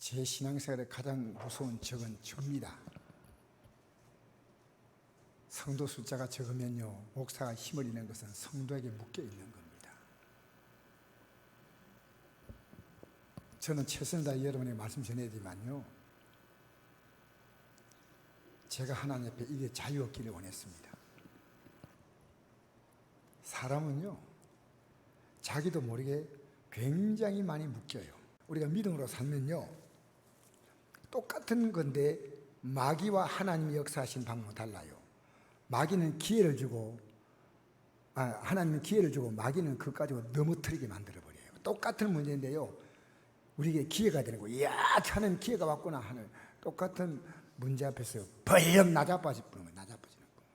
제 신앙생활에 가장 무서운 적은 접니다. 성도 숫자가 적으면요, 목사가 힘을 잃는 것은 성도에게 묶여 있는 겁니다. 저는 최선을 다해 여러분에게 말씀 전해드리지만요, 제가 하나님 앞에 이게 자유 없기를 원했습니다. 사람은요, 자기도 모르게 굉장히 많이 묶여요. 우리가 믿음으로 살면요, 똑같은 건데 마귀와 하나님이 역사하신 방법은 달라요. 마귀는 기회를 주고, 하나님은 기회를 주고 마귀는 그것 가지고 넘어뜨리게 만들어버려요. 똑같은 문제인데요, 우리에게 기회가 되는 거예요. 이야, 하나님 기회가 왔구나 하는 똑같은 문제 앞에서 벌렁 나자빠지는 거예요. 나자빠지는 거예요.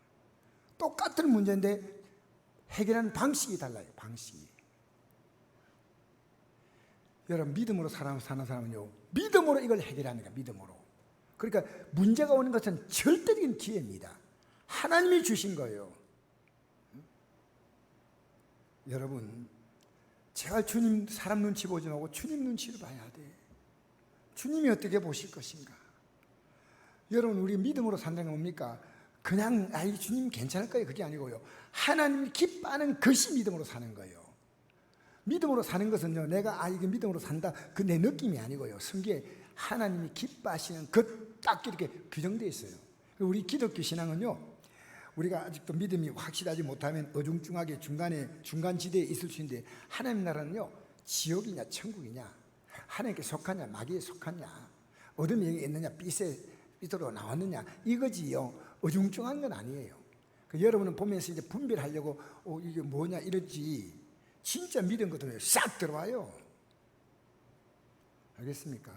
똑같은 문제인데 해결하는 방식이 달라요. 방식이. 여러분, 믿음으로 사는 사람은요, 믿음으로 이걸 해결하는 거예요. 믿음으로. 그러니까 문제가 오는 것은 절대적인 기회입니다. 하나님이 주신 거예요. 여러분, 제가 주님 사람 눈치 보지 말고 주님 눈치를 봐야 돼. 주님이 어떻게 보실 것인가. 여러분, 우리 믿음으로 산다는 건 뭡니까? 그냥 주님 괜찮을 거예요, 그게 아니고요, 하나님이 기뻐하는 것이 믿음으로 사는 거예요. 믿음으로 사는 것은요, 내가 이게 믿음으로 산다, 그 내 느낌이 아니고요, 성경에 하나님이 기뻐하시는 것 딱 이렇게 규정되어 있어요. 우리 기독교 신앙은요, 우리가 아직도 믿음이 확실하지 못하면 어중중하게 중간지대에 있을 수 있는데, 하나님 나라는요, 지옥이냐 천국이냐, 하나님께 속하냐 마귀에 속하냐, 어둠이 여기 있느냐 삐뚤어 나왔느냐, 이거지요. 어중중한 건 아니에요. 여러분은 보면서 이제 분별하려고 이게 뭐냐 이러지, 진짜 믿음 것들은 싹 들어와요. 알겠습니까?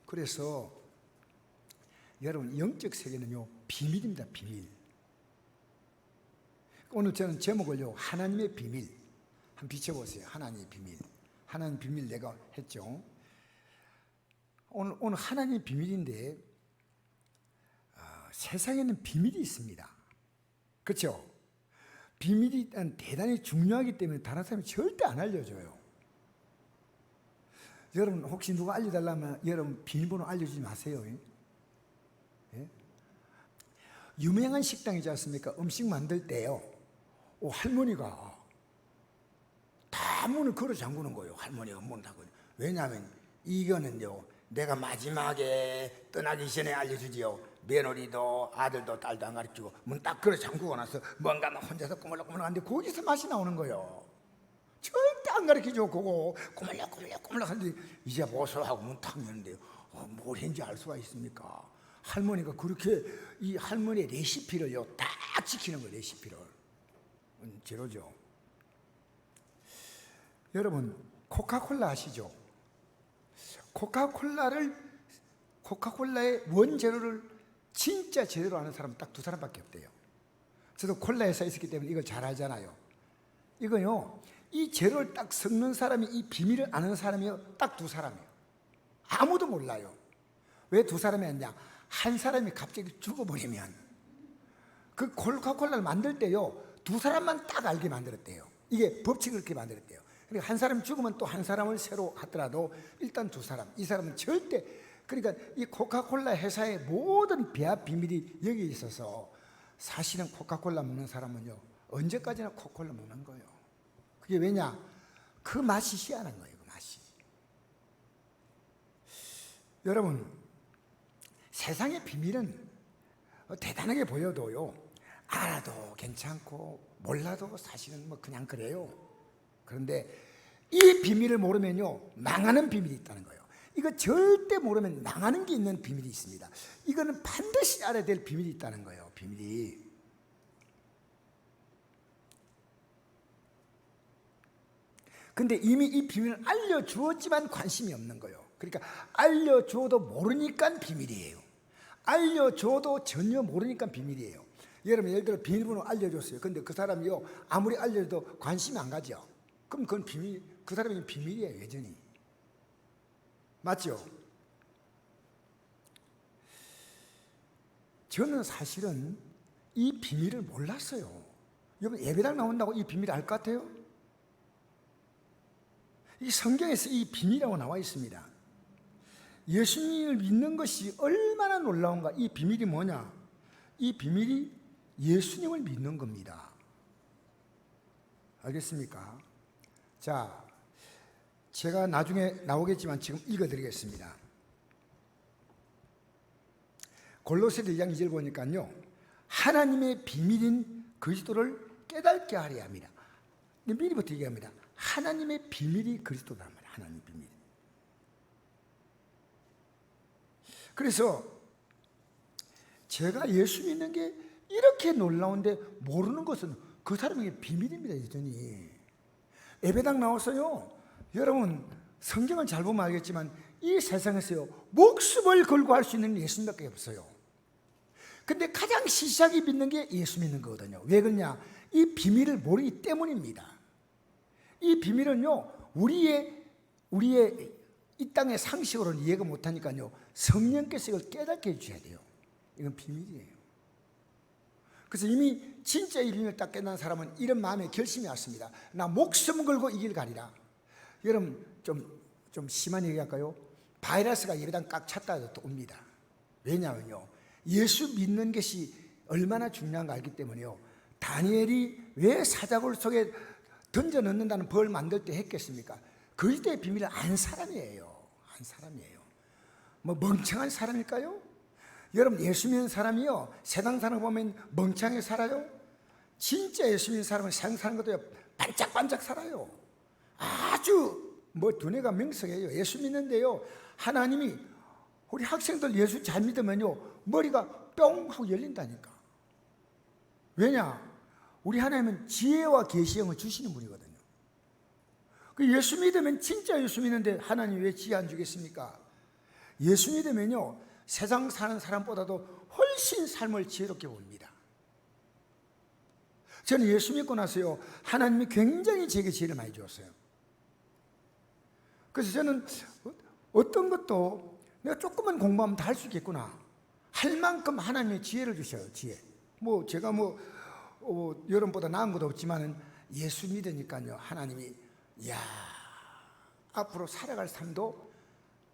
그래서 여러분, 영적 세계는요, 비밀입니다. 비밀. 오늘 저는 제목을요, 하나님의 비밀 한번 비춰보세요. 하나님의 비밀. 하나님의 비밀 내가 했죠. 오늘 하나님의 비밀인데, 세상에는 비밀이 있습니다. 그렇죠? 비밀이 대단히 중요하기 때문에 다른 사람이 절대 안 알려줘요. 여러분, 혹시 누가 알려달라면 여러분 비밀번호 알려주지 마세요. 예? 유명한 식당이지 않습니까? 음식 만들 때요, 할머니가 다 문을 걸어 잠그는 거예요. 할머니가 문을 닫고. 왜냐하면 이거는요, 내가 마지막에 떠나기 전에 알려주지요. 며느리도 아들도 딸도 안 가르치고 문 딱 걸어 잠그고 나서 뭔가 막 혼자서 꾸물럭꾸물럭 하는데 거기서 맛이 나오는 거예요. 절대 안 가르치죠. 그거 꾸물럭꾸물럭 하는데 이제 보소하고 문 탁 여는데 뭘 했는지 알 수가 있습니까? 할머니가 그렇게 이 할머니의 레시피를요 다 지키는 거예요. 레시피를. 제로죠. 여러분, 코카콜라 아시죠? 코카콜라의 원재료를 진짜 제대로 아는 사람은 딱 두 사람밖에 없대요. 저도 콜라에 써 있었기 때문에 이걸 잘 알잖아요. 이거요, 이 재료를 딱 섞는 사람이, 이 비밀을 아는 사람이요, 딱 두 사람이에요. 아무도 몰라요. 왜 두 사람이 아니냐? 한 사람이 갑자기 죽어버리면, 그 코카콜라를 만들 때요, 두 사람만 딱 알게 만들었대요. 이게 법칙을 그렇게 만들었대요. 그러니까 한 사람이 죽으면 또 한 사람을 새로 하더라도 일단 두 사람, 이 사람은 절대, 그러니까 이 코카콜라 회사의 모든 배합 비밀이 여기 있어서, 사실은 코카콜라 먹는 사람은요, 언제까지나 코카콜라 먹는 거예요. 그게 왜냐? 그 맛이 희한한 거예요. 그 맛이. 여러분, 세상의 비밀은 대단하게 보여도요, 알아도 괜찮고 몰라도 사실은 뭐 그냥 그래요. 그런데 이 비밀을 모르면요, 망하는 비밀이 있다는 거예요. 이거 절대 모르면 망하는 게 있는 비밀이 있습니다. 이거는 반드시 알아야 될 비밀이 있다는 거예요. 비밀이. 근데 이미 이 비밀을 알려주었지만 관심이 없는 거예요. 그러니까 알려줘도 모르니까 비밀이에요. 알려줘도 전혀 모르니까 비밀이에요. 여러분, 예를 들어 비밀번호 알려줬어요. 근데 그 사람이요, 아무리 알려줘도 관심이 안 가죠. 그럼 그건 비밀, 그 사람이 비밀이에요, 여전히. 맞죠? 저는 사실은 이 비밀을 몰랐어요. 여러분, 예배당 나온다고 이 비밀을 알 것 같아요? 이 성경에서 이 비밀이라고 나와 있습니다. 예수님을 믿는 것이 얼마나 놀라운가. 이 비밀이 뭐냐? 이 비밀이 예수님을 믿는 겁니다. 알겠습니까? 자, 제가 나중에 나오겠지만 지금 읽어드리겠습니다. 골로새서 2장 2절 보니까요, 하나님의 비밀인 그리스도를 깨닫게 하려 합니다. 미리부터 얘기합니다. 하나님의 비밀이 그리스도란 말이에요. 하나님의 비밀. 그래서 제가 예수 믿는 게 이렇게 놀라운데 모르는 것은 그 사람에게 비밀입니다. 여전히 예배당 나와서요, 여러분 성경을 잘 보면 알겠지만 이 세상에서요 목숨을 걸고 할 수 있는 예수님밖에 없어요. 근데 가장 시작이 믿는 게 예수 믿는 거거든요. 왜 그러냐? 이 비밀을 모르기 때문입니다. 이 비밀은요, 우리의 이 땅의 상식으로는 이해가 못하니까요, 성령께서 이걸 깨닫게 해주셔야 돼요. 이건 비밀이에요. 그래서 이미 진짜 이 비밀을 딱 깨닫는 사람은 이런 마음에 결심이 왔습니다. 나 목숨 걸고 이 길 가리라. 여러분 좀 심한 얘기 할까요? 바이러스가 예배당 꽉 찼다 해도 또 옵니다. 왜냐하면요, 예수 믿는 것이 얼마나 중요한가 알기 때문에요. 다니엘이 왜 사자굴 속에 던져 넣는다는 벌을 만들 때 했겠습니까? 그리스도의 비밀을 안 사람이에요. 안 사람이에요. 뭐 멍청한 사람일까요? 여러분 예수 믿는 사람이요, 세상 사람 보면 멍청하게 살아요? 진짜 예수 믿는 사람은 세상 사는 것도 반짝반짝 살아요. 아주 두뇌가 명석해요. 예수 믿는데요, 하나님이 우리 학생들 예수 잘 믿으면요 머리가 뿅 하고 열린다니까. 왜냐? 우리 하나님은 지혜와 계시형을 주시는 분이거든요. 그 예수 믿으면 진짜 예수 믿는데 하나님 왜 지혜 안 주겠습니까? 예수 믿으면요 세상 사는 사람보다도 훨씬 삶을 지혜롭게 봅니다. 저는 예수 믿고 나서요, 하나님이 굉장히 제게 지혜를 많이 주었어요. 그래서 저는 어떤 것도 내가 조금만 공부하면 다 할 수 있겠구나 할 만큼 하나님의 지혜를 주셔요. 지혜. 제가 여러분보다 나은 것도 없지만 예수 믿으니까요, 하나님이 앞으로 살아갈 삶도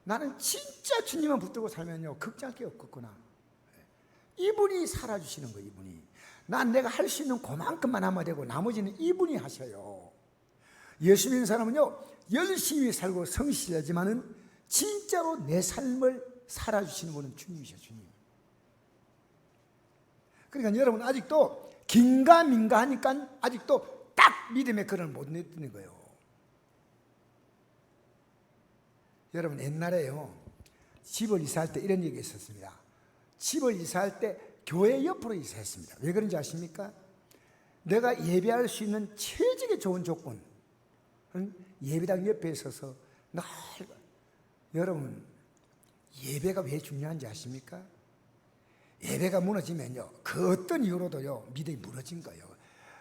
나는 진짜 주님만 붙들고 살면요 걱정할 게 없겠구나. 이분이 살아주시는 거예요. 이분이. 난 내가 할 수 있는 그만큼만 하면 되고 나머지는 이분이 하셔요. 예수 믿는 사람은요 열심히 살고 성실하지만은 진짜로 내 삶을 살아주시는 분은 주님이셔. 주님. 그러니까 여러분 아직도 긴가민가 하니까 아직도 딱 믿음의 근을 못 내딛는 거예요. 여러분 옛날에요 집을 이사할 때 이런 얘기 있었습니다. 집을 이사할 때 교회 옆으로 이사했습니다. 왜 그런지 아십니까? 내가 예배할 수 있는 최적의 좋은 조건은 예배당 옆에 있어서 늘, 여러분 예배가 왜 중요한지 아십니까? 예배가 무너지면요 그 어떤 이유로도요 믿음이 무너진 거예요.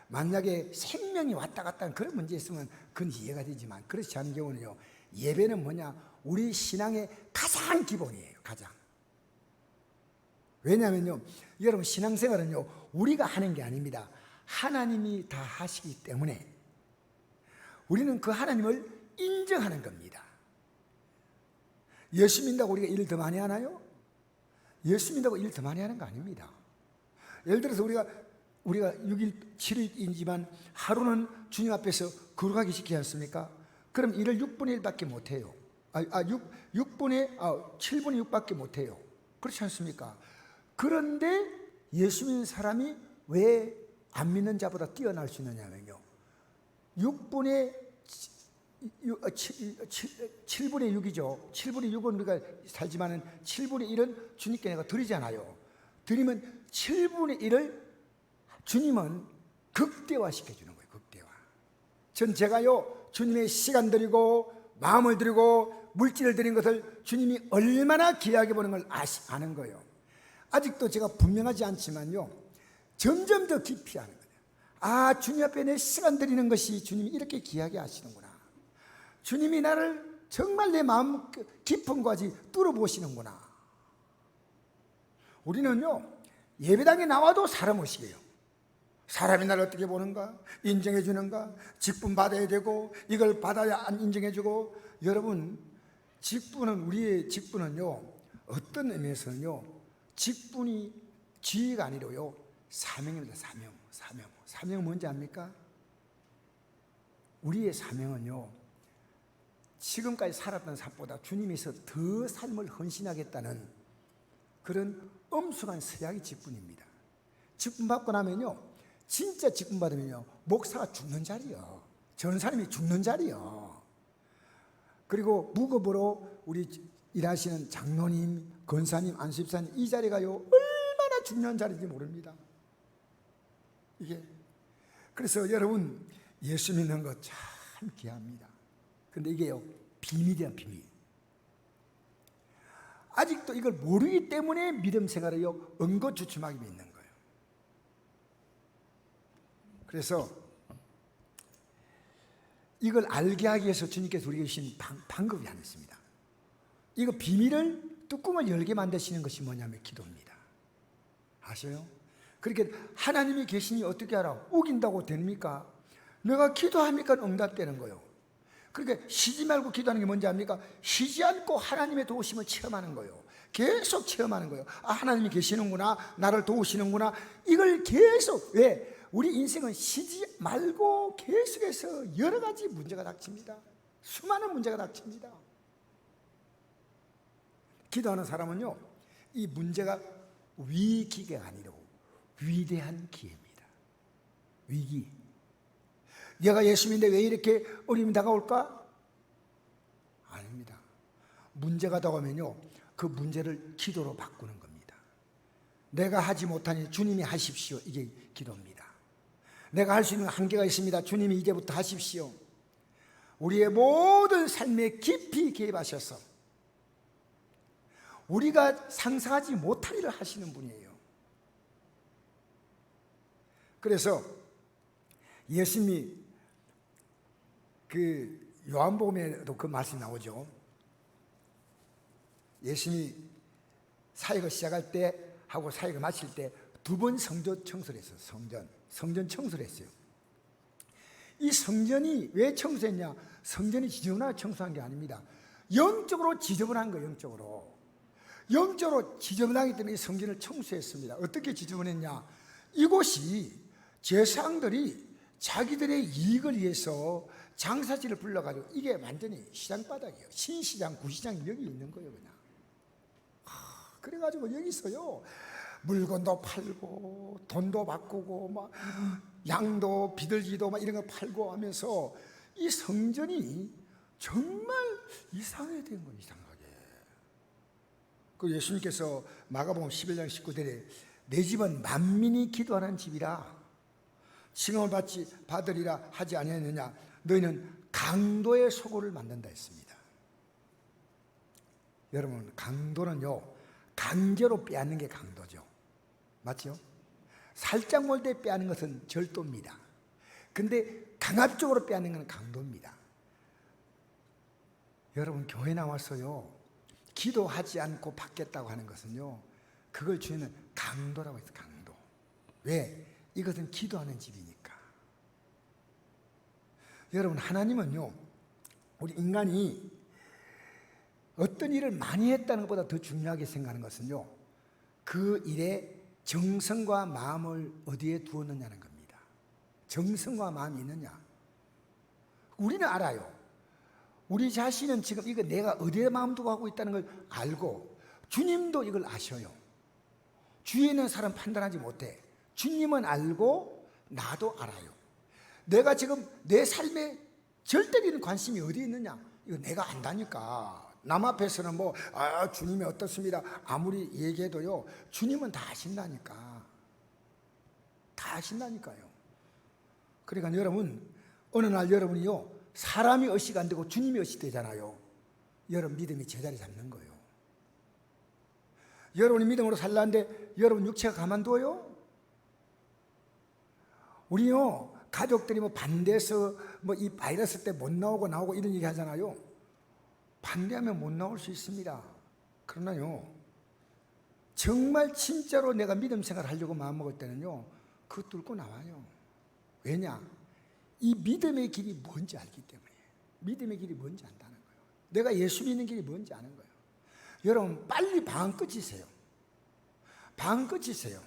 만약에 생명이 왔다 갔다 하는 그런 문제 있으면 그건 이해가 되지만 그렇지 않은 경우는요, 예배는 뭐냐? 우리 신앙의 가장 기본이에요. 가장. 왜냐하면요 여러분 신앙생활은요 우리가 하는 게 아닙니다. 하나님이 다 하시기 때문에 우리는 그 하나님을 인정하는 겁니다. 예수 믿는다고 우리가 일을 더 많이 하나요? 예수 믿는다고 일을 더 많이 하는 거 아닙니다. 예를 들어서 우리가 6일 7일이지만 하루는 주님 앞에서 거룩하게 지키지 않습니까? 그럼 일을 6분의 1밖에 못해요. 7분의 6밖에 못해요. 그렇지 않습니까? 그런데 예수 믿는 사람이 왜 안 믿는 자보다 뛰어날 수 있느냐면요 7분의 6이죠 7분의 6은 우리가 살지만 7분의 1은 주님께 내가 드리잖아요. 드리면 7분의 1을 주님은 극대화시켜주는 거예요. 극대화. 제가요 주님의 시간 드리고 마음을 드리고 물질을 드린 것을 주님이 얼마나 귀하게 보는 걸 아는 거예요. 아직도 제가 분명하지 않지만요 점점 더 깊이 하는 거예요. 주님 앞에 내 시간 드리는 것이 주님이 이렇게 귀하게 하시는구나. 주님이 나를 정말 내 마음 깊은 것까지 뚫어보시는구나. 우리는요 예배당에 나와도 사람 의식이에요. 사람이 나를 어떻게 보는가? 인정해 주는가? 직분 받아야 되고 이걸 받아야 안 인정해 주고. 여러분 직분은, 우리의 직분은요, 어떤 의미에서는요, 직분이 지위가 아니라요, 사명입니다. 사명 뭔지 압니까? 우리의 사명은요, 지금까지 살았던 삶보다 주님께서 더 삶을 헌신하겠다는 그런 엄숙한 서약의 직분입니다. 직분 받고 나면요, 진짜 직분 받으면요, 목사가 죽는 자리요, 전사님이 죽는 자리요. 그리고 무급으로 우리 일하시는 장로님, 권사님, 안수집사님, 이 자리가요, 얼마나 중요한 자리인지 모릅니다. 이게 그래서 여러분, 예수 믿는 것 참 귀합니다. 근데 이게요, 비밀이야, 비밀. 아직도 이걸 모르기 때문에 믿음 생활을요, 응고주춤하게 믿는 거예요. 그래서 이걸 알게 하기 위해서 주님께서 우리에게 주신 방법이 하나 있습니다. 이거 비밀을, 뚜껑을 열게 만드시는 것이 뭐냐면 기도입니다. 아셔요? 그렇게 하나님이 계시니 어떻게 알아? 우긴다고 됩니까? 내가 기도하니까 응답되는 거예요. 그러니까 쉬지 말고 기도하는 게 뭔지 압니까? 쉬지 않고 하나님의 도우심을 체험하는 거예요. 계속 체험하는 거예요. 아, 하나님이 계시는구나, 나를 도우시는구나. 이걸 계속, 왜? 우리 인생은 쉬지 말고 계속해서 여러 가지 문제가 닥칩니다. 수많은 문제가 닥칩니다. 기도하는 사람은요, 이 문제가 위기가 아니라 위대한 기회입니다. 위기. 내가 예수 믿는데 왜 이렇게 어려움이 다가올까? 아닙니다. 문제가 다가오면요, 그 문제를 기도로 바꾸는 겁니다. 내가 하지 못하니 주님이 하십시오. 이게 기도입니다. 내가 할 수 있는 한계가 있습니다. 주님이 이제부터 하십시오. 우리의 모든 삶에 깊이 개입하셔서 우리가 상상하지 못할 일을 하시는 분이에요. 그래서 예수님이 그 요한복음에도 그 말씀이 나오죠. 예수님이 사역을 시작할 때 하고 사역을 마칠 때 두 번 성전 청소를 했어요. 성전 청소를 했어요. 이 성전이 왜 청소했냐? 성전이 지저분하게 청소한 게 아닙니다. 영적으로 지저분한 거예요. 영적으로 지저분하기 때문에 이 성전을 청소했습니다. 어떻게 지저분했냐? 이곳이 제사장들이 자기들의 이익을 위해서 장사지를 불러가지고, 이게 완전히 시장바닥이에요. 신시장, 구시장이 여기 있는 거예요. 그냥 그래가지고 여기서요, 물건도 팔고 돈도 바꾸고 막 양도 비둘기도 막 이런 거 팔고 하면서 이 성전이 정말 이상하게 된 거예요. 이상하게. 그 예수님께서 마가복음 11장 19절에 내 집은 만민이 기도하는 집이라 칭함을 받으리라 하지 아니하느냐? 너희는 강도의 소굴을 만든다 했습니다. 여러분, 강도는요, 강제로 빼앗는 게 강도죠. 맞죠? 살짝 몰 때 빼앗는 것은 절도입니다. 근데 강압적으로 빼앗는 것은 강도입니다. 여러분, 교회 나와서요, 기도하지 않고 받겠다고 하는 것은요, 그걸 주인은 강도라고 해서 강도. 왜? 이것은 기도하는 집이니까. 여러분, 하나님은요, 우리 인간이 어떤 일을 많이 했다는 것보다 더 중요하게 생각하는 것은요, 그 일에 정성과 마음을 어디에 두었느냐는 겁니다. 정성과 마음이 있느냐? 우리는 알아요. 우리 자신은 지금 이거 내가 어디에 마음 두고 하고 있다는 걸 알고, 주님도 이걸 아셔요. 주위에 있는 사람 판단하지 못해. 주님은 알고 나도 알아요. 내가 지금 내 삶에 절대적인 관심이 어디에 있느냐? 이거 내가 안다니까. 남 앞에서는 뭐 주님이 어떻습니다 아무리 얘기해도요, 주님은 다 아신다니까. 다 아신다니까요. 그러니까 여러분, 어느 날 여러분이요, 사람이 어시가 안 되고 주님이 어시 되잖아요. 여러분 믿음이 제자리 잡는 거예요. 여러분이 믿음으로 살라는데 여러분 육체가 가만둬요? 우리요, 가족들이 뭐 반대해서 뭐 이 바이러스 때 못 나오고 이런 얘기 하잖아요. 반대하면 못 나올 수 있습니다. 그러나요, 정말 진짜로 내가 믿음 생활을 하려고 마음먹을 때는요, 그거 뚫고 나와요. 왜냐? 이 믿음의 길이 뭔지 알기 때문에. 믿음의 길이 뭔지 안다는 거예요. 내가 예수 믿는 길이 뭔지 아는 거예요. 여러분 빨리 방언 끝이세요. 방언 끝이세요.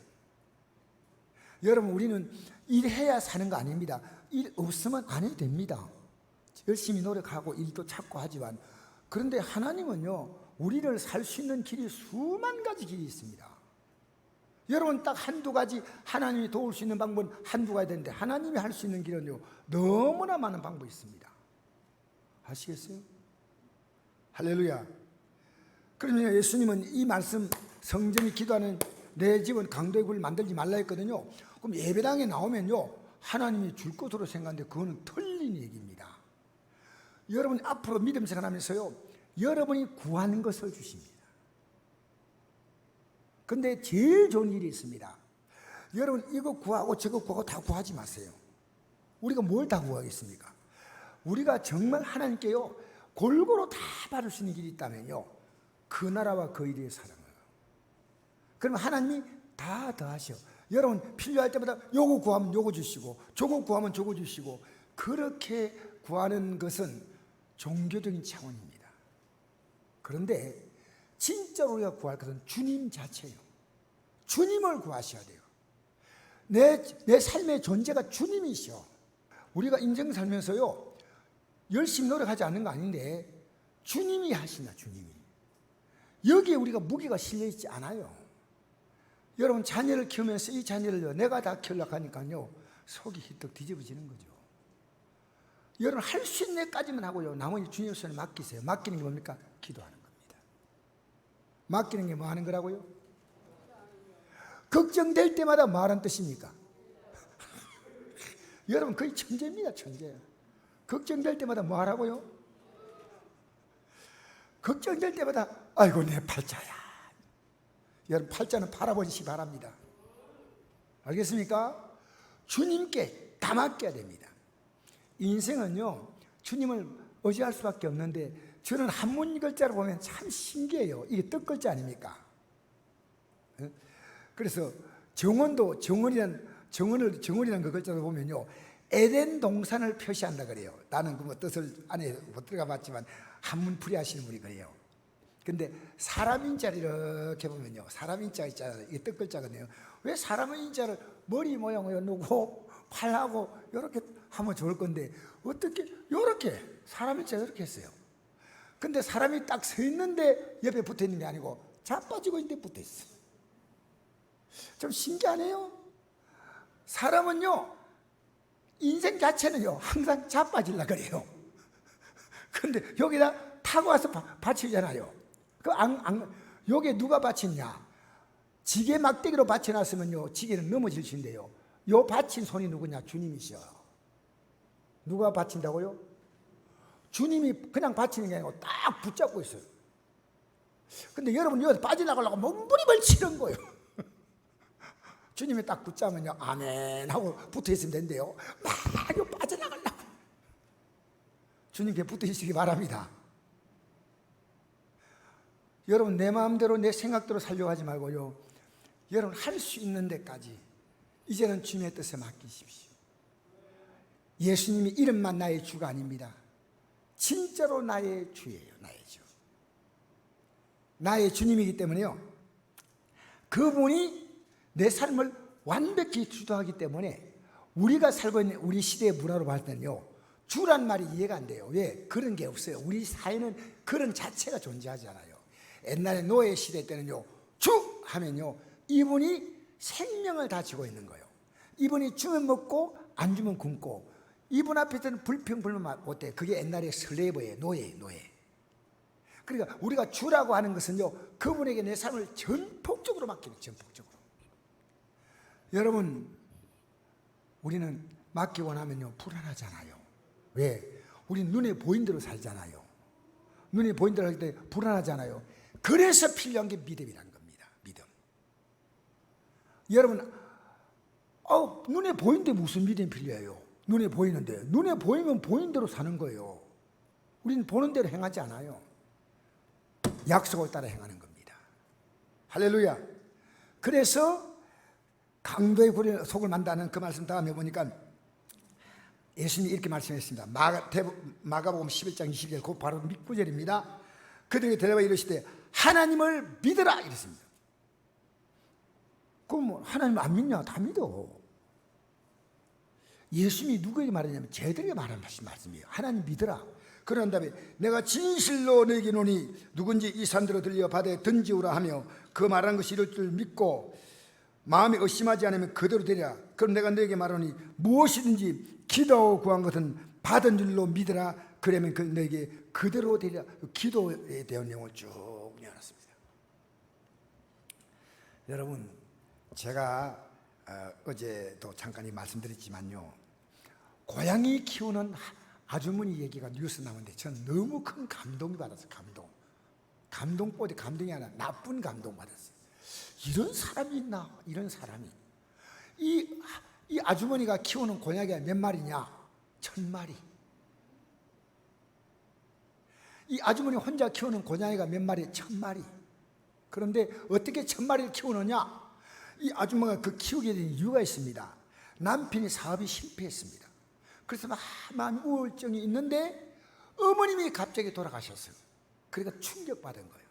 여러분 우리는 일해야 사는 거 아닙니다. 일 없으면 안 해도 됩니다. 열심히 노력하고 일도 찾고 하지만, 그런데 하나님은요 우리를 살 수 있는 길이 수만 가지 길이 있습니다. 여러분 딱 한두 가지 하나님이 도울 수 있는 방법은 한두 가지 되는데, 하나님이 할 수 있는 길은요 너무나 많은 방법이 있습니다. 아시겠어요? 할렐루야. 그러면 예수님은 이 말씀, 성전이 기도하는 내 집은 강도의 굴을 만들지 말라 했거든요. 그럼 예배당에 나오면요 하나님이 줄 것으로 생각하는데 그거는 틀린 얘기입니다. 여러분 앞으로 믿음 생활하면서요 여러분이 구하는 것을 주십니다. 근데 제일 좋은 일이 있습니다. 여러분 이거 구하고 저거 구하고 다 구하지 마세요. 우리가 뭘 다 구하겠습니까? 우리가 정말 하나님께요 골고루 다 받을 수 있는 길이 있다면요 그 나라와 그 일의 사랑을, 그러면 하나님이 다 더하셔. 여러분 필요할 때마다 요거 구하면 요거 주시고 저거 구하면 저거 주시고, 그렇게 구하는 것은 종교적인 차원입니다. 그런데 진짜로 우리가 구할 것은 주님 자체예요. 주님을 구하셔야 돼요. 내 삶의 존재가 주님이셔. 우리가 인생 살면서요 열심히 노력하지 않는 거 아닌데 주님이 하시나, 주님이. 여기에 우리가 무게가 실려 있지 않아요. 여러분 자녀를 키우면서 이 자녀를요 내가 다 키우려고 하니까요 속이 휘떡 뒤집어지는 거죠. 여러분 할 수 있는 데까지만 하고요 나머지 주님 손에 맡기세요. 맡기는 게 뭡니까? 기도하는 겁니다. 맡기는 게 뭐 하는 거라고요? 걱정될 때마다 뭐 하라는 뜻입니까? 여러분 거의 천재입니다. 천재. 걱정될 때마다 뭐 하라고요? 걱정될 때마다 아이고 내 팔자야. 여러분 팔자는 바라보시기 바랍니다. 알겠습니까? 주님께 다 맡겨야 됩니다. 인생은요 주님을 의지할 수밖에 없는데, 저는 한문 글자를 보면 참 신기해요. 이게 뜻글자 아닙니까? 그래서 정원도 정원이라는 그 글자를 보면요 에덴 동산을 표시한다 그래요. 나는 그 뜻을 안에 못 들어가 봤지만 한문 풀이하시는 분이 그래요. 근데 사람 인자를 이렇게 보면요 사람 인자 있잖아요. 이게 뜻글자거든요. 왜 사람 인자를 머리 모양을 놓고 팔하고 이렇게 하면 좋을 건데 어떻게 이렇게 사람 인자 이렇게 했어요. 근데 사람이 딱 서 있는데 옆에 붙어 있는 게 아니고 자빠지고 있는데 붙어 있어요. 좀 신기하네요. 사람은요 인생 자체는요 항상 자빠지려고 그래요. 근데 여기다 타고 와서 받치잖아요. 여기에 누가 받쳤냐? 지게 막대기로 받쳐놨으면요 지게는 넘어질 수 있는데요 요 받친 손이 누구냐? 주님이셔. 누가 받친다고요? 주님이 그냥 받치는 게 아니고 딱 붙잡고 있어요. 근데 여러분 여기서 빠져나가려고 몸부림을 치는 거예요. 주님이 딱 붙잡으면요 아멘 하고 붙어있으면 된대요. 막 빠져나가려고. 주님께 붙어있으시기 바랍니다. 여러분 내 마음대로 내 생각대로 살려고 하지 말고요 여러분 할 수 있는 데까지 이제는 주님의 뜻에 맡기십시오. 예수님이 이름만 나의 주가 아닙니다. 진짜로 나의 주예요. 나의 주. 나의 주님이기 때문에요 그분이 내 삶을 완벽히 주도하기 때문에 우리가 살고 있는 우리 시대의 문화로 봤을 때는요 주란 말이 이해가 안 돼요. 왜? 그런 게 없어요. 우리 사회는 그런 자체가 존재하지 않아요. 옛날에 노예 시대 때는요 주 하면요 이분이 생명을 다 쥐고 있는 거예요. 이분이 주면 먹고 안 주면 굶고, 이분 앞에서는 불평불만 못해. 그게 옛날에 슬레이브예요. 노예. 그러니까 우리가 주라고 하는 것은요 그분에게 내 삶을 전폭적으로 맡기는, 전폭적으로. 여러분 우리는 맡기고 나면요 불안하잖아요. 왜? 우리는 눈에 보인 대로 살잖아요. 눈에 보인 대로 할 때 불안하잖아요. 그래서 필요한 게 믿음이란 겁니다. 믿음. 여러분 눈에 보이는데 무슨 믿음이 필요해요? 눈에 보이는데. 눈에 보이면 보인 대로 사는 거예요. 우리는 보는 대로 행하지 않아요. 약속을 따라 행하는 겁니다. 할렐루야. 그래서 강도의 속을 만다는 그 말씀 다음에 보니까 예수님이 이렇게 말씀했습니다. 마가복음 11장 20절, 그 바로 밑구절입니다. 그들에게 대답하여 이르시되 하나님을 믿으라 이랬습니다. 그럼 뭐 하나님 안 믿냐? 다 믿어. 예수님이 누구에게 말하냐면 쟤들에게 말하는 말씀이에요. 하나님 믿으라. 그런 다음에 내가 진실로 너에게 이르노니 누군지 이 산들로 들려 바다에 던지우라 하며 그 말하는 것이 이룰 줄 믿고 마음에 의심하지 않으면 그대로 되리라. 그럼 내가 너에게 말하노니 무엇이든지 기도하고 구한 것은 받은 줄로 믿으라. 그러면 너에게 그대로 되리라. 기도에 대한 내용을 쭉 내놨습니다. 여러분, 제가 어제도 잠깐 말씀드렸지만요, 고양이 키우는 아주머니 얘기가 뉴스 나오는데 전 너무 큰 감동이 받았어요. 감동보다 감동이 아니라 나쁜 감동 받았어요. 이런 사람이 있나? 이런 사람이. 이 아주머니가 키우는 고양이가 몇 마리냐? 1000마리. 이 아주머니 혼자 키우는 고양이가 몇 마리? 1000마리. 그런데 어떻게 1000마리를 키우느냐? 이 아줌마가 그 키우게 된 이유가 있습니다. 남편이 사업이 실패했습니다. 그래서 마음이 우울증이 있는데 어머님이 갑자기 돌아가셨어요. 그러니까 충격받은 거예요.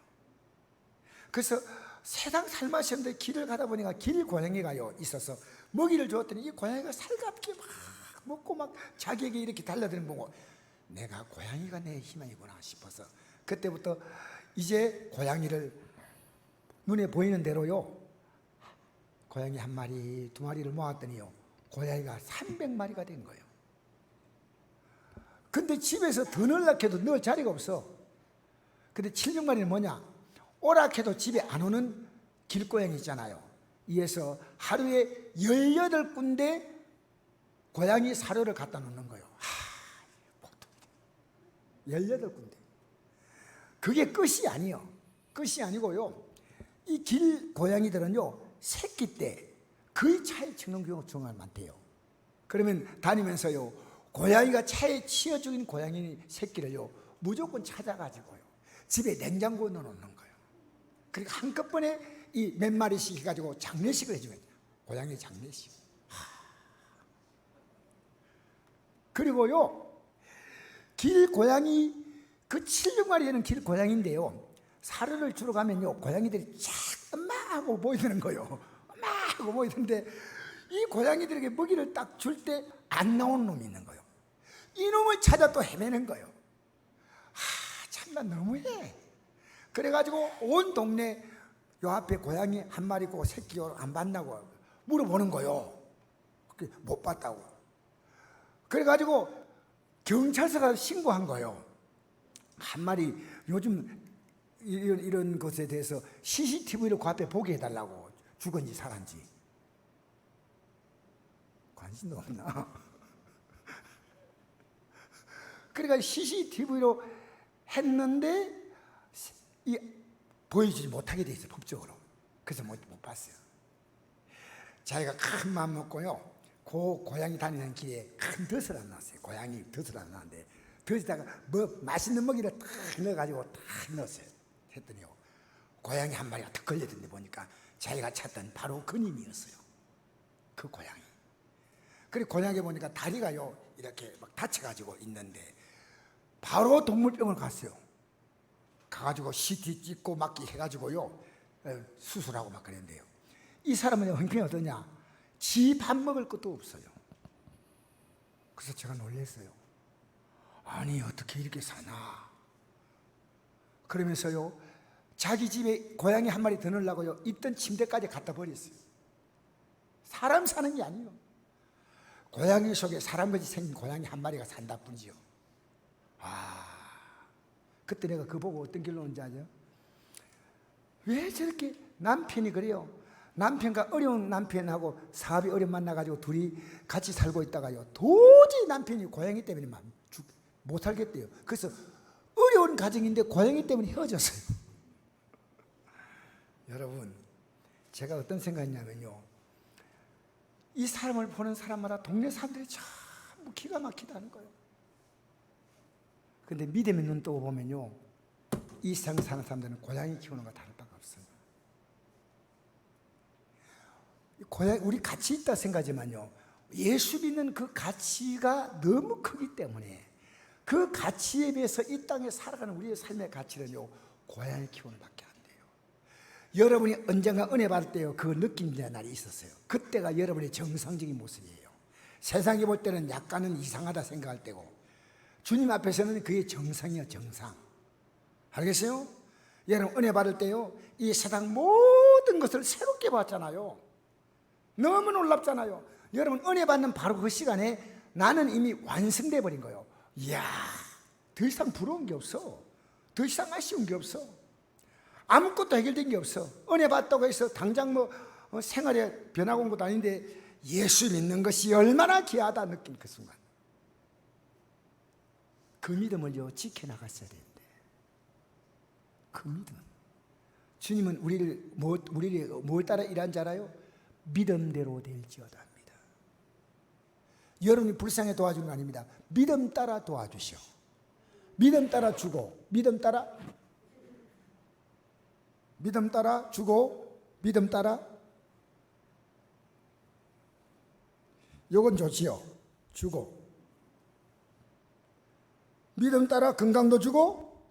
그래서 세상 살맛이었는데 길을 가다 보니까 길 고양이가요 있어서 먹이를 주었더니 이 고양이가 살갑게 막 먹고 막 자기에게 이렇게 달려드는 거 보고 내가 고양이가 내 희망이구나 싶어서 그때부터 이제 고양이를 눈에 보이는 대로요, 고양이 1마리, 2마리를 모았더니요, 고양이가 300마리가 된 거예요. 근데 집에서 더 넣으려고 해도 넣을 자리가 없어. 근데 700마리는 뭐냐? 오락해도 집에 안 오는 길고양이 있잖아요. 이에서 하루에 18군데 고양이 사료를 갖다 놓는 거예요. 18군데. 그게 끝이 아니에요. 끝이 아니고요, 이 길 고양이들은요, 새끼 때 거의 차에 치는 경우가 정말 많대요. 그러면 다니면서요, 고양이가 차에 치여 죽인 고양이 새끼를요 무조건 찾아가지고요 집에 냉장고에 넣어놓는 거예요. 그러니까 한꺼번에 이 몇 마리씩 해가지고 장례식을 해주면 고양이 장례식. 그리고요, 길 고양이 그 700마리 되는 길 고양이인데요, 사료를 주러 가면요 고양이들이 쫙 엄마 하고 모이는 거예요. 엄마 하고 모이는데 이 고양이들에게 먹이를 딱 줄 때 안 나오는 놈이 있는 거예요. 이놈을 찾아 또 헤매는 거예요. 참나 너무해. 그래가지고 온 동네 요 앞에 고양이 1마리 있고 새끼 안 봤냐고 물어보는 거예요. 못 봤다고. 그래가지고 경찰서 가서 신고한 거예요. 1마리 요즘 이런 것에 대해서 CCTV를 그 앞에 보게 해달라고, 죽은지 살았는지. 관심도 없나? 그러니까 CCTV로 했는데 보여주지 못하게 돼 있어요, 법적으로. 그래서 못 봤어요. 자기가 큰 마음 먹고요, 그 고양이 다니는 길에 큰 덫을 안 놨어요. 고양이 덫을 안 놨는데 덫에다가 뭐 맛있는 먹이를 탁 넣어가지고 탁 넣었어요. 했더니요, 고양이 1마리가 탁 걸려든데 보니까 자기가 찾던 바로 그 님이었어요. 그 고양이. 그리고 고양이 보니까 다리가요 이렇게 막 다쳐가지고 있는데 바로 동물병원을 갔어요. 가가지고 CT 찍고 막 해가지고요 수술하고 막 그랬는데요, 이 사람은 형편이 어떠냐? 지 밥 먹을 것도 없어요. 그래서 제가 놀랐어요. 아니 어떻게 이렇게 사나? 그러면서요 자기 집에 고양이 1마리 더 넣으려고요 있던 침대까지 갖다 버렸어요. 사람 사는 게 아니에요. 고양이 속에 사람같이 생긴 고양이 1마리가 산다 뿐이죠. 그때 내가 그거 보고 어떤 길로 오는지 아죠? 왜 저렇게 남편이 그래요? 남편과 어려운 남편하고 사업이 어려움 만나가지고 둘이 같이 살고 있다가요 도저히 남편이 고양이 때문에 못 살겠대요. 그래서 어려운 가정인데 고양이 때문에 헤어졌어요. 여러분, 제가 어떤 생각이냐면요, 이 사람을 보는 사람마다 동네 사람들이 전부 기가 막히다는 거예요. 근데 믿음의 눈 뜨고 보면요, 이 세상 사는 사람들은 고양이 키우는 거 다를 바가 없어요. 고양이 우리 같이 있다 생각하지만요, 예수 믿는 그 가치가 너무 크기 때문에 그 가치에 비해서 이 땅에 살아가는 우리의 삶의 가치는요, 고양이 키우는 밖에 안 돼요. 여러분이 언젠가 은혜 받을 때요, 그 느낀 날이 있었어요. 그때가 여러분의 정상적인 모습이에요. 세상이 볼 때는 약간은 이상하다 생각할 때고, 주님 앞에서는 그게 정상이야, 정상. 알겠어요? 여러분 은혜 받을 때요, 이 세상 모든 것을 새롭게 봤잖아요. 너무 놀랍잖아요. 여러분 은혜 받는 바로 그 시간에 나는 이미 완성돼 버린 거예요. 이야, 더 이상 부러운 게 없어. 더 이상 아쉬운 게 없어. 아무것도 해결된 게 없어. 은혜 받다고 해서 당장 생활에 변화가 온 것도 아닌데 예수 믿는 것이 얼마나 귀하다 느낀 그 순간, 그 믿음을요 지켜나갔어야 되는데, 그 믿음. 주님은 우리를 뭘 따라 일한 줄 알아요? 믿음대로 될지어다 합니다. 여러분이 불쌍해 도와주는 거 아닙니다. 믿음 따라 도와주시오. 믿음 따라 주고, 믿음 따라 주고, 믿음 따라, 요건 좋지요. 주고, 믿음 따라 건강도 주고,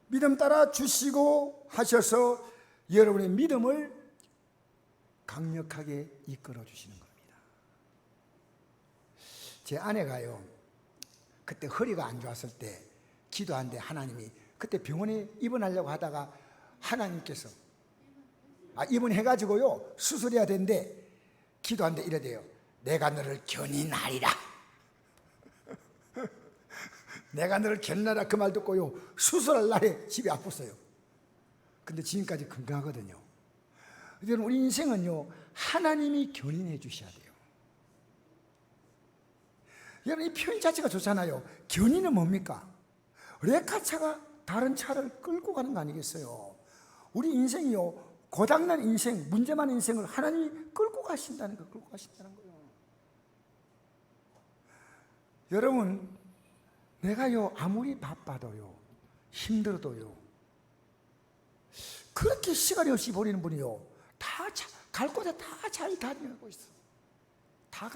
믿음 따라 주시고 하셔서 여러분의 믿음을 강력하게 이끌어 주시는 겁니다. 제 아내가요, 그때 허리가 안 좋았을 때 기도하는데 하나님이, 그때 병원에 입원하려고 하다가 하나님께서 입원해가지고요 수술해야 되는데 기도하는데 이래대요. 내가 너를 견인하리라. 내가 너를 견인하라 그 말 듣고요 수술할 날에 집에 아팠어요. 근데 지금까지 건강하거든요. 여러분 우리 인생은요 하나님이 견인해 주셔야 돼요. 여러분 이 표현 자체가 좋잖아요. 견인은 뭡니까? 레카차가 다른 차를 끌고 가는 거 아니겠어요? 우리 인생이요 고장난 인생, 문제 많은 인생을 하나님이 끌고 가신다는 거, 끌고 가신다는 거예요. 여러분 내가요 아무리 바빠도요 힘들어도요 그렇게 시간이 없이 보내는 분이요 다 갈 곳에 다 잘 다니고 있어. 다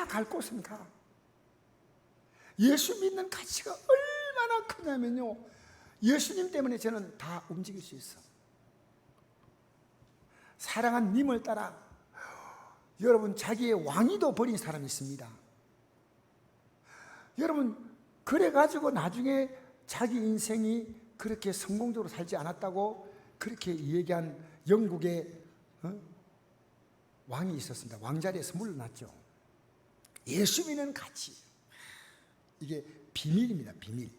갈 곳은 가. 예수 믿는 가치가 얼마나 크냐면요 예수님 때문에 저는 다 움직일 수 있어. 사랑한 님을 따라. 여러분 자기의 왕위도 버린 사람이 있습니다. 여러분 그래가지고 나중에 자기 인생이 그렇게 성공적으로 살지 않았다고 그렇게 얘기한 영국의 왕이 있었습니다. 왕자리에서 물러났죠. 예수 믿는 가치, 이게 비밀입니다. 비밀.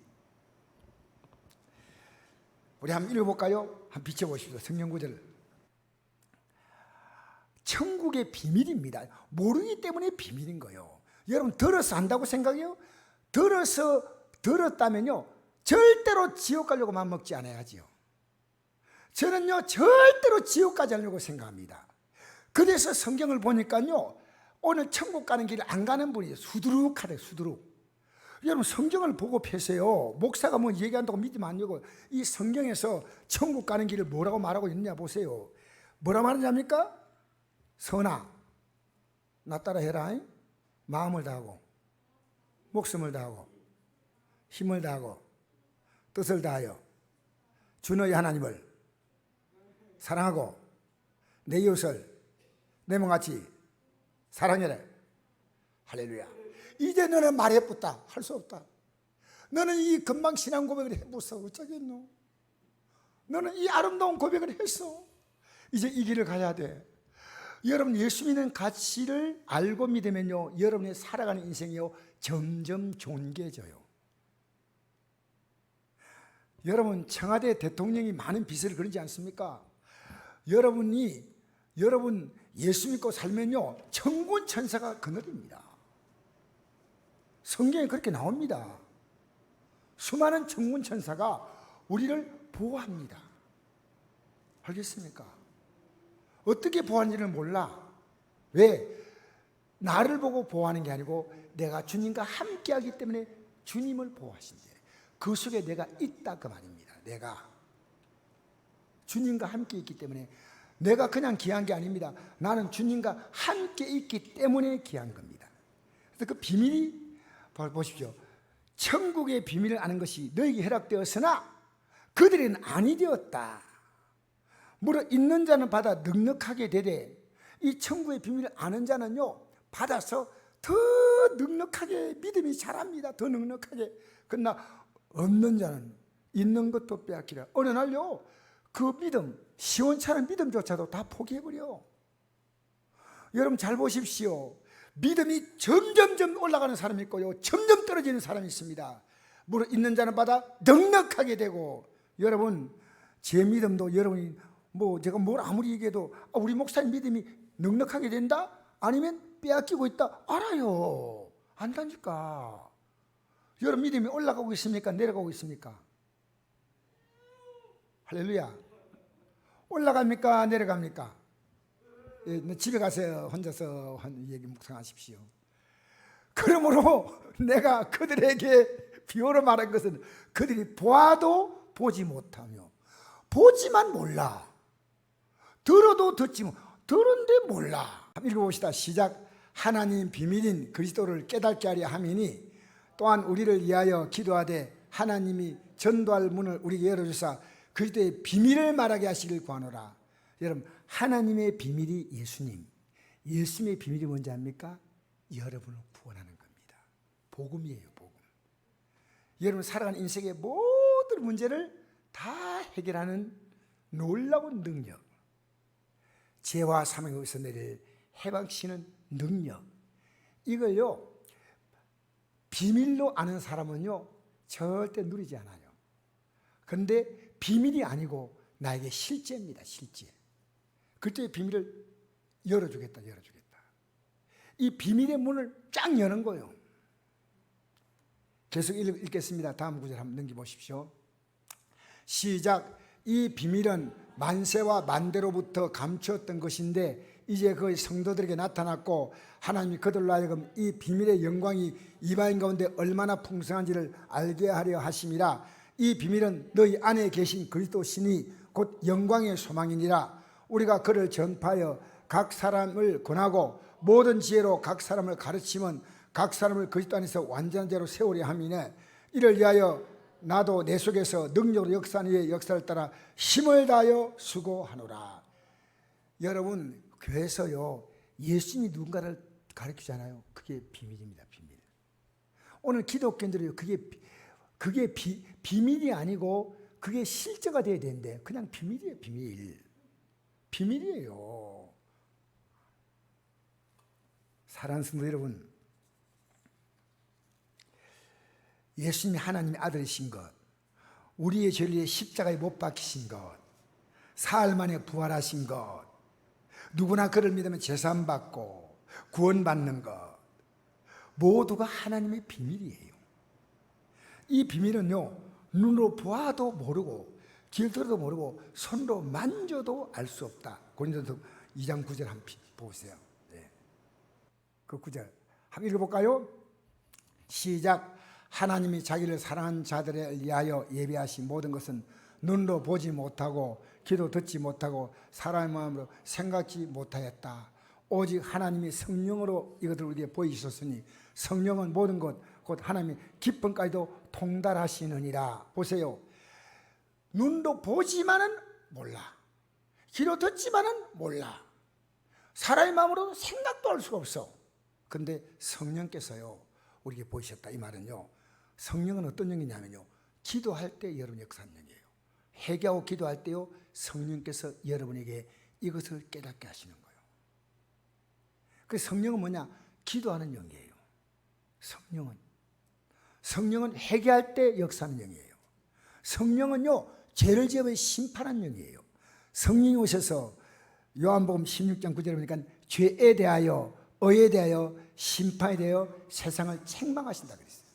우리 한번 읽어볼까요? 한번 비춰보십시오. 성경 구절을. 천국의 비밀입니다. 모르기 때문에 비밀인 거예요. 여러분 들어서 안다고 생각해요? 들었다면요 절대로 지옥 가려고 맘먹지 않아야지요. 저는요 절대로 지옥 가지 않으려고 생각합니다. 그래서 성경을 보니까요 오늘 천국 가는 길 안 가는 분이 수두룩하래요. 수두룩. 여러분 성경을 보고 펴세요. 목사가 뭐 얘기한다고 믿으면 안 되고, 이 성경에서 천국 가는 길을 뭐라고 말하고 있느냐 보세요. 뭐라 말하냐입니까? 선아 나 따라 해라. 마음을 다하고 목숨을 다하고 힘을 다하고 뜻을 다하여 주 너희 하나님을 사랑하고 내 이웃을 내 몸같이 사랑해라. 할렐루야. 이제 너는 말해붙다 할 수 없다. 너는 이 금방 신앙 고백을 해보소 어쩌겠노. 너는 이 아름다운 고백을 했어. 이제 이 길을 가야 돼. 여러분 예수 믿는 가치를 알고 믿으면요 여러분의 살아가는 인생이요 점점 존귀해져요. 여러분 청와대 대통령이 많은 빚을 그리지 않습니까? 여러분 예수 믿고 살면요 천군 천사가 그늘입니다. 성경에 그렇게 나옵니다. 수많은 천군 천사가 우리를 보호합니다. 알겠습니까? 어떻게 보호하는지를 몰라. 왜? 나를 보고 보호하는 게 아니고 내가 주님과 함께하기 때문에 주님을 보호하신대. 그 속에 내가 있다 그 말입니다. 내가 주님과 함께 있기 때문에 내가 그냥 귀한 게 아닙니다. 나는 주님과 함께 있기 때문에 귀한 겁니다. 그래서 그 비밀이 보십시오. 천국의 비밀을 아는 것이 너에게 허락되었으나 그들은 아니 되었다. 무려 있는 자는 받아 넉넉하게 되되 이 천국의 비밀을 아는 자는요 받아서 더 넉넉하게 믿음이 자랍니다. 더 넉넉하게. 그러나 없는 자는 있는 것도 빼앗기라. 어느 날요 그 믿음, 시원찮은 믿음조차도 다 포기해버려. 여러분 잘 보십시오. 믿음이 점점점 올라가는 사람이 있고요 점점 떨어지는 사람이 있습니다. 무려 있는 자는 받아 넉넉하게 되고, 여러분 제 믿음도 여러분이 제가 뭘 아무리 얘기해도 우리 목사님 믿음이 넉넉하게 된다? 아니면 빼앗기고 있다? 알아요. 안다니까. 여러분 믿음이 올라가고 있습니까? 내려가고 있습니까? 할렐루야. 올라갑니까? 내려갑니까? 예, 집에 가서 혼자서 얘기 묵상하십시오. 그러므로 내가 그들에게 비유로 말한 것은 그들이 보아도 보지 못하며 보지만 몰라. 들어도 듣지 못. 들은데 몰라. 한번 읽어봅시다. 시작. 하나님 비밀인 그리스도를 깨닫게 하려 함이니 또한 우리를 위하여 기도하되 하나님이 전도할 문을 우리에게 열어주사 그리스도의 비밀을 말하게 하시길 구하노라. 여러분 하나님의 비밀이 예수님, 예수님의 비밀이 뭔지 압니까? 여러분을 구원하는 겁니다. 복음이에요. 복음. 여러분 살아가는 인생의 모든 문제를 다 해결하는 놀라운 능력, 죄와 사망에서 내릴 해방시키는 능력, 이걸요 비밀로 아는 사람은요 절대 누리지 않아요. 그런데 비밀이 아니고 나에게 실제입니다. 실제. 그때의 비밀을 열어주겠다. 이 비밀의 문을 쫙 여는 거예요. 계속 읽겠습니다. 다음 구절 한번 넘겨보십시오. 시작. 이 비밀은 만세와 만대로부터 감추었던 것인데 이제 그 성도들에게 나타났고 하나님이 그들로 하여금 이 비밀의 영광이 이방인 가운데 얼마나 풍성한지를 알게 하려 하심이라. 이 비밀은 너희 안에 계신 그리스도 신이 곧 영광의 소망이니라. 우리가 그를 전파하여 각 사람을 권하고 모든 지혜로 각 사람을 가르치면 각 사람을 그리스도 안에서 완전한 자로 세우려 함이네. 이를 위하여 나도 내 속에서 능력으로 역사하는 이의 역사를 따라 힘을 다하여 수고하노라. 여러분 교회에서요 예수님이 누군가를 가르치잖아요. 그게 비밀입니다. 비밀. 오늘 기독교인들이요 그게 비밀이 아니고 그게 실제가 돼야 되는데 그냥 비밀이에요. 비밀이에요. 사랑하는 성도 여러분, 예수님이 하나님의 아들이신 것, 우리의 죄를 위해 십자가에 못 박히신 것, 사흘 만에 부활하신 것, 누구나 그를 믿으면 제사함받고 구원받는 것, 모두가 하나님의 비밀이에요. 이 비밀은요 눈으로 보아도 모르고 귀를 들어도 모르고 손으로 만져도 알 수 없다. 고린도서 2장 9절 한번 보세요. 네. 그 9절 한번 읽어볼까요? 시작. 하나님이 자기를 사랑한 자들에 위하여 예비하신 모든 것은 눈으로 보지 못하고 귀도 듣지 못하고 사람의 마음으로 생각지 못하였다. 오직 하나님이 성령으로 이것을 우리에게 보이셨으니 성령은 모든 것 곧 하나님의 기쁨까지도 통달하시느니라. 보세요. 눈도 보지만은 몰라. 귀로 듣지만은 몰라. 사람의 마음으로 생각도 할 수가 없어. 그런데 성령께서요 우리에게 보이셨다. 이 말은요 성령은 어떤 영이냐면요 기도할 때 여러분 역사하는 영이에요. 회개하고 기도할 때요 성령께서 여러분에게 이것을 깨닫게 하시는 거예요. 그 성령은 뭐냐? 기도하는 영이에요. 성령은 회개할 때 역사하는 영이에요. 성령은요 죄를 지으면 심판하는 영이에요. 성령이 오셔서 요한복음 16장 9절에 보니까 죄에 대하여 의에 대하여 심판에 대하여 세상을 책망하신다 그랬어요.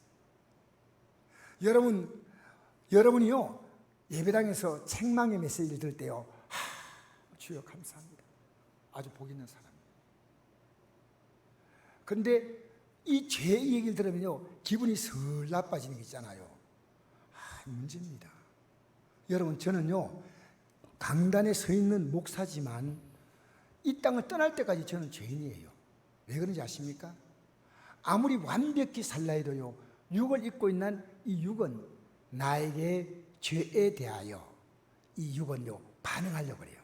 여러분이요 예배당에서 책망의 메시지를 들을 때요 주여 감사합니다. 아주 복 있는 사람이에요. 그런데 이 죄의 얘기를 들으면요 기분이 슬 나빠지는 게 있잖아요. 문제입니다. 여러분 저는요 강단에 서 있는 목사지만 이 땅을 떠날 때까지 저는 죄인이에요. 왜 그런지 아십니까? 아무리 완벽히 살라 해도요, 육을 입고 있는 이 육은 나에게 죄에 대하여 이 육은요 반응하려고 그래요.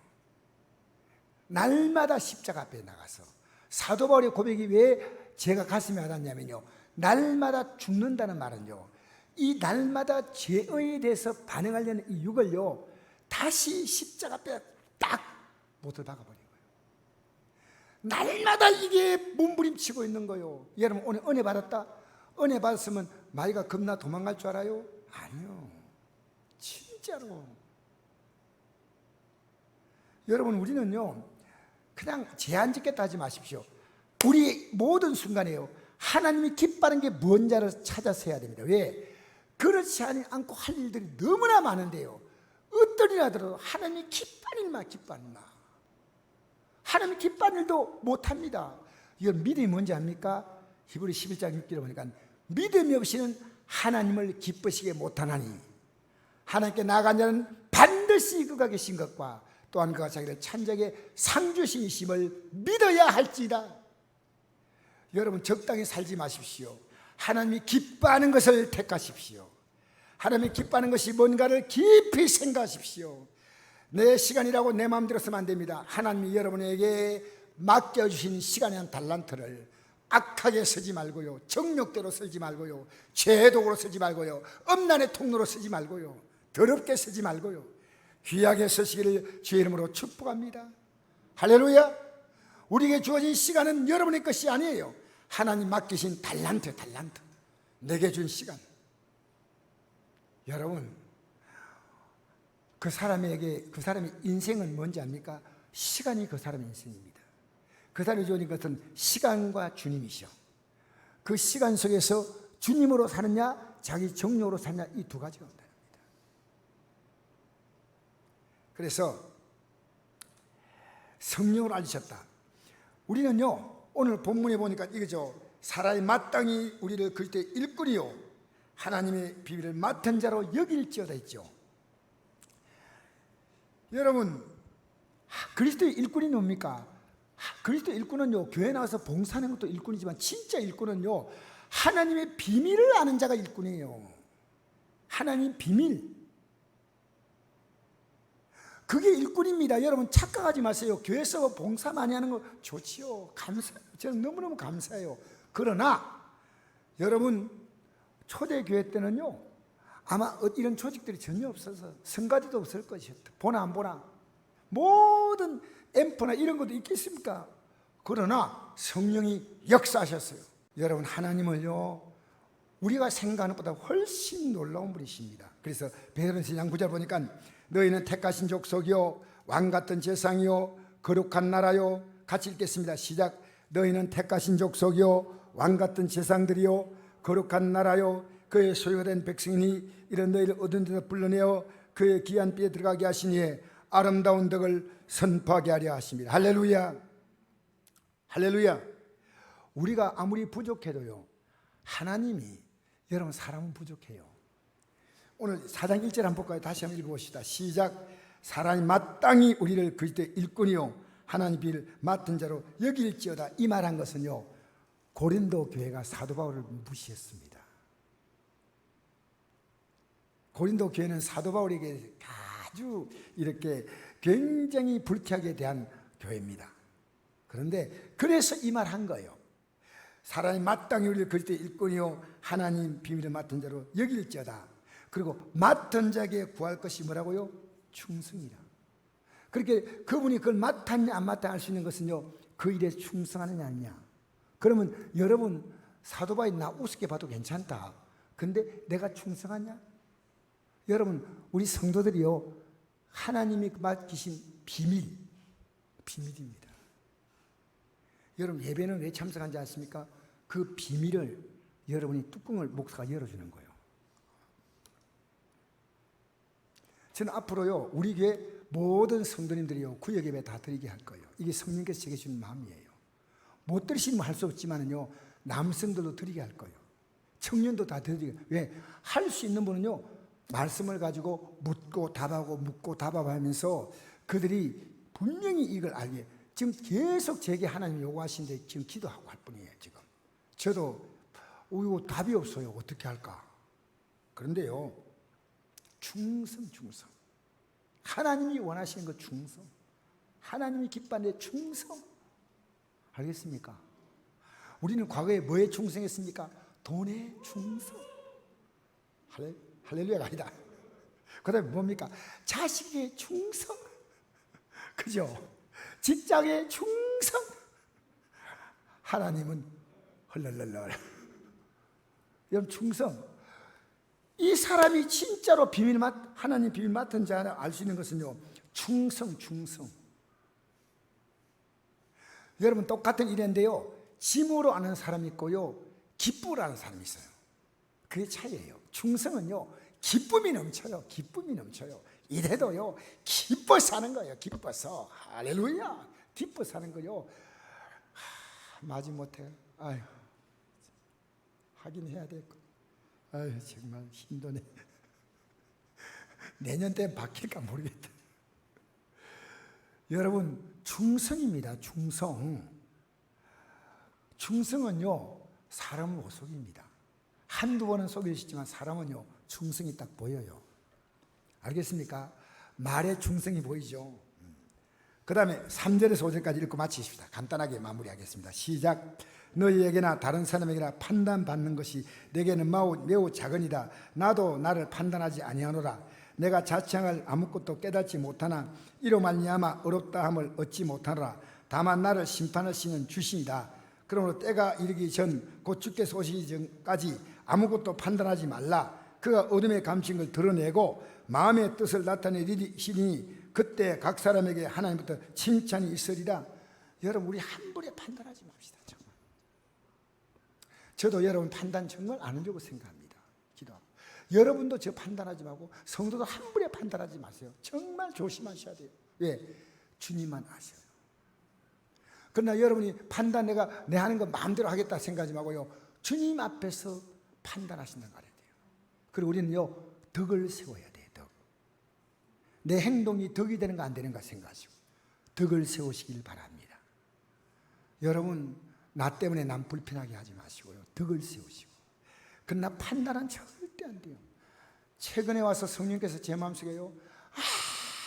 날마다 십자가 앞에 나가서 사도 바울의 고백이 왜 제가 가슴에 와닿냐면요, 날마다 죽는다는 말은요, 이 날마다 죄에 대해서 반응하려는 이 육을요 다시 십자가 앞에 딱 못을 박아버린 거예요. 날마다 이게 몸부림치고 있는 거예요. 여러분 오늘 은혜 받았다? 은혜 받았으면 마이가 겁나 도망갈 줄 알아요? 아니요, 진짜로. 여러분 우리는요 그냥 제한 짓겠다 하지 마십시오. 우리 모든 순간에요 하나님이 기뻐하는 게 뭔지를 찾아서 해야 됩니다. 왜? 그렇지 않고 할 일들이 너무나 많은데요, 어떤 일 하더라도 하나님이 기뻐하는 일만 기뻐하는 일만, 하나님이 기뻐하는 일도 못합니다. 이건 믿음이 뭔지 압니까? 히브리 11장 6절에 보니까 믿음이 없이는 하나님을 기쁘시게 못하나니 하나님께 나아간 자는 반드시 그가 계신 것과 또한 그가 자기를 찬자에게 상주신 이심을 믿어야 할지다. 여러분 적당히 살지 마십시오. 하나님이 기뻐하는 것을 택하십시오. 하나님이 기뻐하는 것이 뭔가를 깊이 생각하십시오. 내 시간이라고 내 마음대로 쓰면 안 됩니다. 하나님이 여러분에게 맡겨주신 시간의 한 달란트를 악하게 쓰지 말고요, 정욕대로 쓰지 말고요, 죄독으로 쓰지 말고요, 음란의 통로로 쓰지 말고요, 더럽게 쓰지 말고요, 귀하게 쓰시기를 주의 이름으로 축복합니다. 할렐루야. 우리에게 주어진 시간은 여러분의 것이 아니에요. 하나님 맡기신 달란트, 내게 준 시간. 여러분 그 사람의 인생은 뭔지 압니까? 시간이 그 사람의 인생입니다. 그 사람이 주어진 것은 시간과 주님이시오. 그 시간 속에서 주님으로 사느냐 자기 정욕으로 사느냐, 이 두 가지가 없다. 그래서 성령을 알리셨다. 우리는요 오늘 본문에 보니까 이거죠. 사람이 마땅히 우리를 그리스도의 일꾼이요 하나님의 비밀을 맡은 자로 여길지어다 했죠. 여러분 그리스도의 일꾼이 뭡니까? 그리스도의 일꾼은요 교회 나와서 봉사하는 것도 일꾼이지만 진짜 일꾼은요 하나님의 비밀을 아는 자가 일꾼이에요. 하나님 비밀, 그게 일꾼입니다. 여러분 착각하지 마세요. 교회에서 봉사 많이 하는 거 좋지요. 감사해요. 저는 너무너무 감사해요. 그러나 여러분 초대교회 때는요 아마 이런 조직들이 전혀 없어서 성가대도 없을 것이었다. 보나 안 보나 모든 앰프나 이런 것도 있겠습니까? 그러나 성령이 역사하셨어요. 여러분 하나님을요 우리가 생각하는 것보다 훨씬 놀라운 분이십니다. 그래서 베드로전서 2장 9절 보니까 너희는 택하신 족속이요 왕같은 제상이요 거룩한 나라요. 같이 읽겠습니다. 시작. 너희는 택하신 족속이요 왕같은 제상들이요 거룩한 나라요 그의 소유가 된 백성이니 이런 너희를 얻은 데서 불러내어 그의 귀한 삐에 들어가게 하시니 아름다운 덕을 선포하게 하려 하십니다. 할렐루야. 할렐루야. 우리가 아무리 부족해도요 하나님이, 여러분 사람은 부족해요. 오늘 4장 1절 한번 볼까요? 다시 한번 읽어봅시다. 시작. 사람이 마땅히 우리를 그리스도의 일꾼이요 하나님 비를 맡은 자로 여길지어다. 이 말한 것은요 고린도 교회가 사도 바울을 무시했습니다. 고린도 교회는 사도 바울에게 아주 이렇게 굉장히 불쾌하게 대한 교회입니다. 그런데 그래서 이 말 한 거예요. 사람이 마땅히 우리를 그리스도의 일꾼이요 하나님 비밀을 맡은 자로 여길지어다. 그리고 맡은 자에게 구할 것이 뭐라고요? 충성이라. 그렇게 그분이 그걸 맡았냐 안 맡았냐 알 수 있는 것은요 그 일에 충성하느냐 아니냐. 그러면 여러분 사도 바울이 나 우습게 봐도 괜찮다. 근데 내가 충성하냐? 여러분 우리 성도들이요 하나님이 맡기신 비밀입니다. 여러분 예배는 왜 참석한지 아십니까? 그 비밀을 여러분이 뚜껑을 목사가 열어주는 거예요. 저는 앞으로요 우리 교회 모든 성도님들이요 구역 예배 다 드리게 할 거예요. 이게 성령께서 제게 주는 마음이에요. 못 드리시면 할 수 없지만은요 남성들도 드리게 할 거예요. 청년도 다 드리게. 왜? 할 수 있는 분은요 말씀을 가지고 묻고 답하고 묻고 답하고 하면서 그들이 분명히 이걸 알게, 지금 계속 제게 하나님 요구하시는데 지금 기도하고 할 뿐이에요. 지금 저도 이거 답이 없어요. 어떻게 할까? 그런데요, 충성. 하나님이 원하시는 거 충성. 하나님이 기뻐하는데 충성. 알겠습니까? 우리는 과거에 뭐에 충성했습니까? 돈에 충성. 할렐루야가 아니다. 그 다음에 뭡니까? 자식의 충성. 그죠? 직장의 충성. 하나님은 헐랄랄랄. 여러분, 충성. 이 사람이 진짜로 하나님 비밀 맡은 자를 알 수 있는 것은요, 충성. 여러분, 똑같은 일인데요, 짐으로 아는 사람이 있고요, 기쁘로 아는 사람이 있어요. 그게 차이예요. 충성은요, 기쁨이 넘쳐요. 이래도요, 기뻐서 하는 거예요. 기뻐서. 할렐루야. 기뻐서 하는 거요. 마지못해. 아유, 하긴 해야 되고. 아유, 정말 힘드네. 내년 때는 바뀔까 모르겠다. 여러분, 충성입니다. 충성은요, 사람을 못 속입니다. 한두 번은 속이시지만 사람은요, 충성이 딱 보여요. 알겠습니까? 말에 충성이 보이죠. 그 다음에 3절에서 5절까지 읽고 마치십시다. 간단하게 마무리하겠습니다. 시작. 너희에게나 다른 사람에게나 판단받는 것이 내게는 매우 작으니라. 나도 나를 판단하지 아니하노라. 내가 자청할 아무것도 깨닫지 못하나 이로 말미암아 어렵다 함을 얻지 못하노라. 다만 나를 심판하시는 주시니라. 그러므로 때가 이르기 전 곧 주께서 오시기 전까지 아무것도 판단하지 말라. 그가 어둠에 감춘 걸 드러내고 마음의 뜻을 나타내시리니 그때 각 사람에게 하나님부터 칭찬이 있으리라. 여러분, 우리 함부로 판단하지 맙시다. 정말. 저도 여러분 판단 정말 안 하려고 생각합니다. 기도하고. 여러분도 저 판단하지 말고 성도도 함부로 판단하지 마세요. 정말 조심하셔야 돼요. 왜? 주님만 아셔요. 그러나 여러분이 판단 내 하는 거 마음대로 하겠다 생각하지 말고요, 주님 앞에서 판단하신다는 거 알아야 돼요. 그리고 우리는요, 덕을 세워야 돼요. 덕. 내 행동이 덕이 되는가 안 되는가 생각하시고 덕을 세우시길 바랍니다. 여러분, 나 때문에 남 불편하게 하지 마시고요, 덕을 세우시고. 그러나 판단은 절대 안 돼요. 최근에 와서 성령께서 제 마음속에요,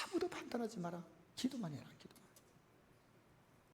아무도 판단하지 마라. 기도만 해라. 기도.